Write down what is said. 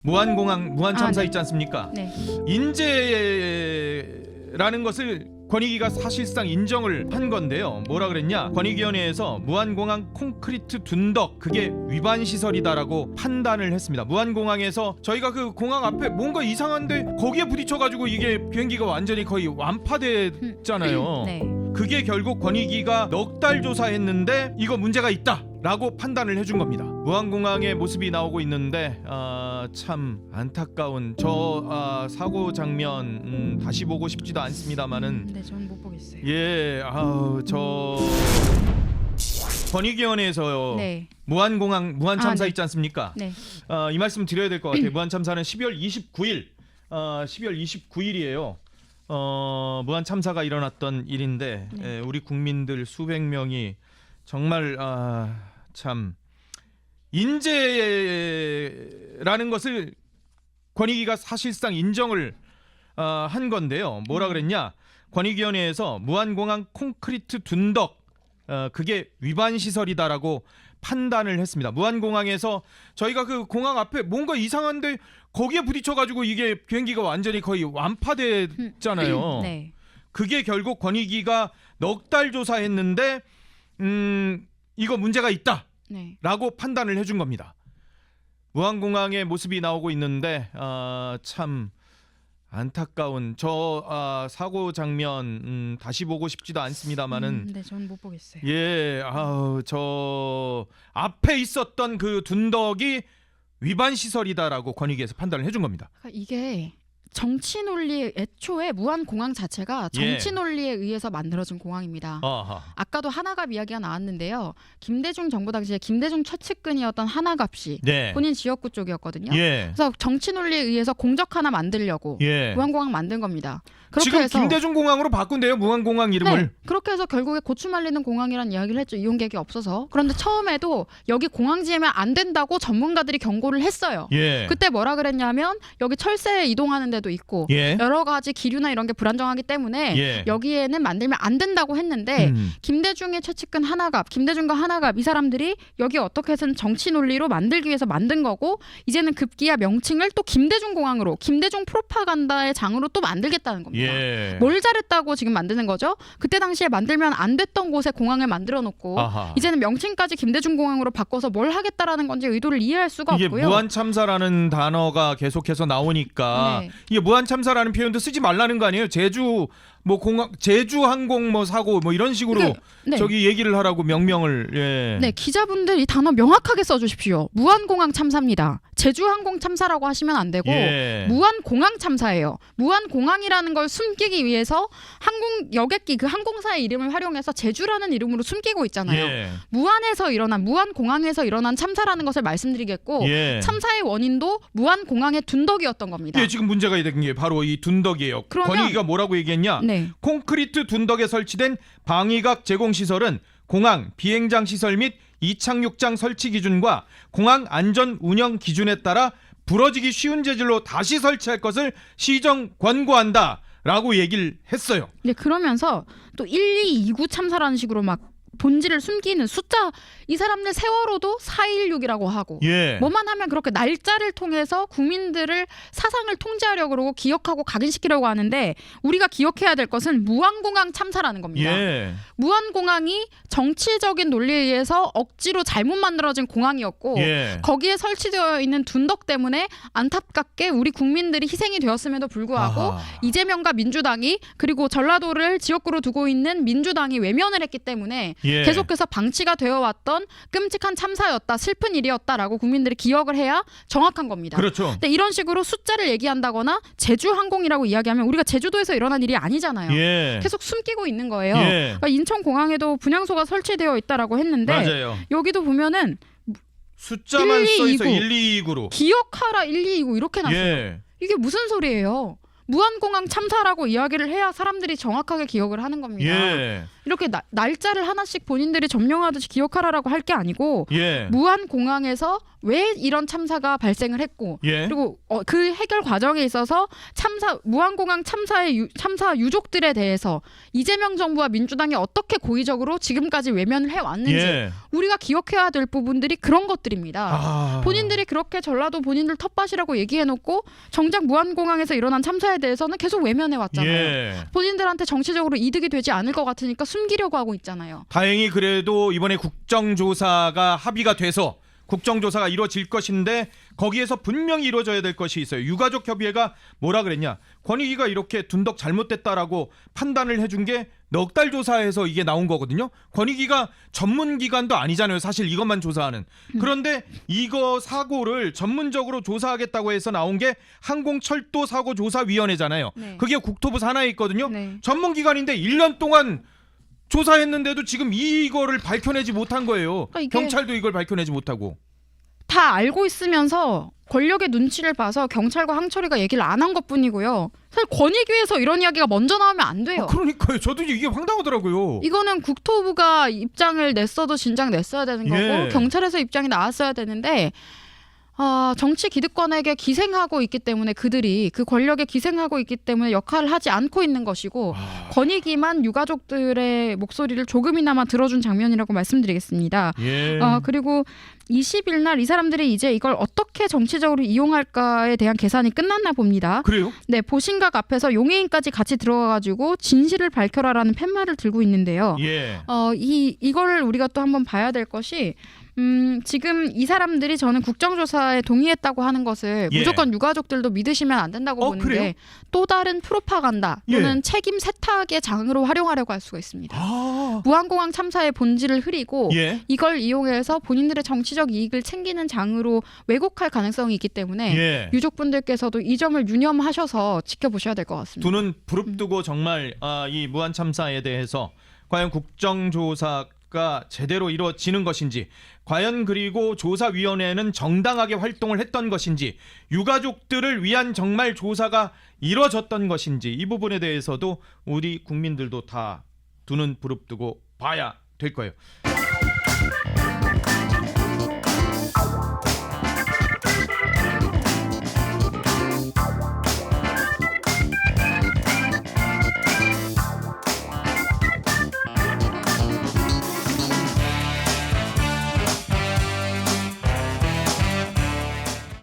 무한공항 무한 참사 네. 있지 않습니까? 네. 인재라는 것을 권익위가 사실상 인정을 한 건데요. 뭐라 그랬냐? 권익위원회에서 무한공항 콘크리트 둔덕 그게 위반 시설이다라고 판단을 했습니다. 무한공항에서 저희가 그 공항 앞에 뭔가 이상한데 거기에 부딪혀가지고 이게 비행기가 완전히 거의 완파됐잖아요. 네. 그게 결국 권익위가 넉 달 조사했는데 이거 문제가 있다라고 판단을 해준 겁니다. 무한공항의 모습이 나오고 있는데 참 안타까운 저 사고 장면 다시 보고 싶지도 않습니다만은 네, 전 못 보겠어요. 저 권익위원회에서 네. 무한공항 무한 참사 네. 있지 않습니까? 네. 이 말씀 드려야 될 것 같아요. 무한 참사는 12월 29일 12월 29일이에요. 무한 참사가 일어났던 일인데 네. 우리 국민들 수백 명이 정말 참 인재라는 것을 권익위가 사실상 인정을 한 건데요. 뭐라 그랬냐? 권익위원회에서 무한공항 콘크리트 둔덕 그게 위반 시설이다라고 판단을 했습니다. 무한공항에서 저희가 그 공항 앞에 뭔가 이상한데 거기에 부딪혀가지고 이게 비행기가 완전히 거의 완파됐잖아요. 네. 그게 결국 권익위가 넉 달 조사했는데 이거 문제가 있다라고 네. 판단을 해준 겁니다. 무한공항의 모습이 나오고 있는데 참 안타까운 저 사고 장면 다시 보고 싶지도 않습니다만은 네, 전 못 보겠어요. 저 앞에 있었던 그 둔덕이 위반 시설이다라고 권익위에서 판단을 해준 겁니다. 그러니까 이게 정치 논리 애초에 무한공항 자체가 정치 논리에 의해서 만들어진 공항입니다. 아하. 아까도 하나갑 이야기가 나왔는데요. 김대중 정부 당시에 김대중 최측근이었던 하나갑씨 네. 본인 지역구 쪽이었거든요. 예. 그래서 정치 논리에 의해서 공적 하나 만들려고 예. 무한공항 만든 겁니다. 그렇게 지금 해서 김대중 공항으로 바꾼대요. 무한공항 이름을. 네, 그렇게 해서 결국에 고추 말리는 공항이라는 이야기를 했죠. 이용객이 없어서. 그런데 처음에도 여기 공항 지으면 안 된다고 전문가들이 경고를 했어요. 예. 그때 뭐라 그랬냐면 여기 철새 이동하는 데도 있고 예. 여러 가지 기류나 이런 게 불안정하기 때문에 예. 여기에는 만들면 안 된다고 했는데 김대중의 최측근 하나갑, 김대중과 하나갑 이 사람들이 여기 어떻게 해서는 정치 논리로 만들기 위해서 만든 거고 이제는 급기야 명칭을 또 김대중 공항으로 김대중 프로파간다의 장으로 또 만들겠다는 겁니다. 예. 뭘 잘했다고 지금 만드는 거죠? 그때 당시에 만들면 안 됐던 곳에 공항을 만들어 놓고 아하. 이제는 명칭까지 김대중 공항으로 바꿔서 뭘 하겠다라는 건지 의도를 이해할 수가 이게 없고요. 무한 참사라는 단어가 계속해서 나오니까 네. 이게 무한 참사라는 표현도 쓰지 말라는 거 아니에요? 제주 뭐 공항 제주 항공 뭐 사고 뭐 이런 식으로 네. 저기 얘기를 하라고 명명을 예. 네, 기자분들 이 단어 명확하게 써주십시오. 무한공항 참사입니다. 제주항공 참사라고 하시면 안 되고 예. 무한공항 참사예요. 무한공항이라는 걸 숨기기 위해서 항공 여객기 그 항공사의 이름을 활용해서 제주라는 이름으로 숨기고 있잖아요. 예. 무한공항에서 일어난 참사라는 것을 말씀드리겠고 예. 참사의 원인도 무한공항의 둔덕이었던 겁니다. 예, 지금 문제가 된 게 바로 이 둔덕이에요. 그러면- 권익위가 뭐라고 얘기했냐? 네. 콘크리트 둔덕에 설치된 방위각 제공 시설은 공항 비행장 시설 및 이착륙장 설치 기준과 공항 안전 운영 기준에 따라 부러지기 쉬운 재질로 다시 설치할 것을 시정 권고한다라고 얘기를 했어요. 네, 그러면서 또 1229 참사라는 식으로 막 본질을 숨기는 숫자 이 사람들 세월호도 4.16이라고 하고 예. 뭐만 하면 그렇게 날짜를 통해서 국민들을 사상을 통제하려고 그러고 기억하고 각인시키려고 하는데 우리가 기억해야 될 것은 무한공항 참사라는 겁니다. 예. 무한공항이 정치적인 논리에 의해서 억지로 잘못 만들어진 공항이었고 예. 거기에 설치되어 있는 둔덕 때문에 안타깝게 우리 국민들이 희생이 되었음에도 불구하고 아하. 이재명과 민주당이 그리고 전라도를 지역구로 두고 있는 민주당이 외면을 했기 때문에 예. 계속해서 방치가 되어왔던 끔찍한 참사였다, 슬픈 일이었다라고 국민들이 기억을 해야 정확한 겁니다. 그렇죠. 근데 이런 식으로 숫자를 얘기한다거나 제주항공이라고 이야기하면 우리가 제주도에서 일어난 일이 아니잖아요. 예. 계속 숨기고 있는 거예요. 예. 그러니까 인천공항에도 분향소가 설치되어 있다라고 했는데 맞아요. 여기도 보면은 숫자만 써 있어 1229. 1229로. 기억하라 1229 이렇게 났어요. 예. 이게 무슨 소리예요? 무한공항 참사라고 이야기를 해야 사람들이 정확하게 기억을 하는 겁니다. 예. 이렇게 날짜를 하나씩 본인들이 점령하듯이 기억하라고 할 게 아니고 예. 무한공항에서 왜 이런 참사가 발생을 했고 예. 그리고 그 해결 과정에 있어서 무한공항 참사 유족들에 대해서 이재명 정부와 민주당이 어떻게 고의적으로 지금까지 외면을 해왔는지 예. 우리가 기억해야 될 부분들이 그런 것들입니다. 아. 본인들이 그렇게 전라도 본인들 텃밭이라고 얘기해놓고 정작 무한공항에서 일어난 참사에 대해서는 계속 외면해왔잖아요. 예. 본인들한테 정치적으로 이득이 되지 않을 것 같으니까 숨기려고 하고 있잖아요. 다행히 그래도 이번에 국정조사가 합의가 돼서 국정조사가 이루어질 것인데 거기에서 분명히 이루어져야 될 것이 있어요. 유가족 협의회가 뭐라 그랬냐. 권익위가 이렇게 둔덕 잘못됐다라고 판단을 해준 게 넉 달 조사에서 이게 나온 거거든요. 권익위가 전문기관도 아니잖아요. 사실 이것만 조사하는. 그런데 이거 사고를 전문적으로 조사하겠다고 해서 나온 게 항공철도사고조사위원회잖아요. 네. 그게 국토부 산하에 있거든요. 네. 전문기관인데 1년 동안 조사했는데도 지금 이거를 밝혀내지 못한 거예요. 그러니까 이게 경찰도 이걸 밝혀내지 못하고. 다 알고 있으면서 권력의 눈치를 봐서 경찰과 항철이가 얘기를 안 한 것뿐이고요. 사실 권익위에서 이런 이야기가 먼저 나오면 안 돼요. 그러니까요. 저도 이게 황당하더라고요. 이거는 국토부가 입장을 냈어도 진작 냈어야 되는 거고 예. 경찰에서 입장이 나왔어야 되는데 정치 기득권에게 기생하고 있기 때문에 그들이 그 권력에 기생하고 있기 때문에 역할을 하지 않고 있는 것이고 권익위만 유가족들의 목소리를 조금이나마 들어준 장면이라고 말씀드리겠습니다. 예. 그리고 20일 날 이 사람들이 이제 이걸 어떻게 정치적으로 이용할까에 대한 계산이 끝났나 봅니다. 그래요? 네, 보신각 앞에서 용해인까지 같이 들어가가지고 진실을 밝혀라라는 팻말을 들고 있는데요. 예. 이걸 우리가 또 한번 봐야 될 것이 지금 이 사람들이 저는 국정조사에 동의했다고 하는 것을 예. 무조건 유가족들도 믿으시면 안 된다고 보는데 그래요? 또 다른 프로파간다 또는 예. 책임 세탁의 장으로 활용하려고 할 수가 있습니다. 아. 무한공항 참사의 본질을 흐리고 예. 이걸 이용해서 본인들의 정치적 이익을 챙기는 장으로 왜곡할 가능성이 있기 때문에 예. 유족분들께서도 이 점을 유념하셔서 지켜보셔야 될 것 같습니다. 두 눈 부릅뜨고 정말 이 무한 참사에 대해서 과연 국정조사가 제대로 이루어지는 것인지, 과연 그리고 조사위원회는 정당하게 활동을 했던 것인지, 유가족들을 위한 정말 조사가 이루어졌던 것인지, 이 부분에 대해서도 우리 국민들도 다 두 눈 부릅뜨고 봐야 될 거예요.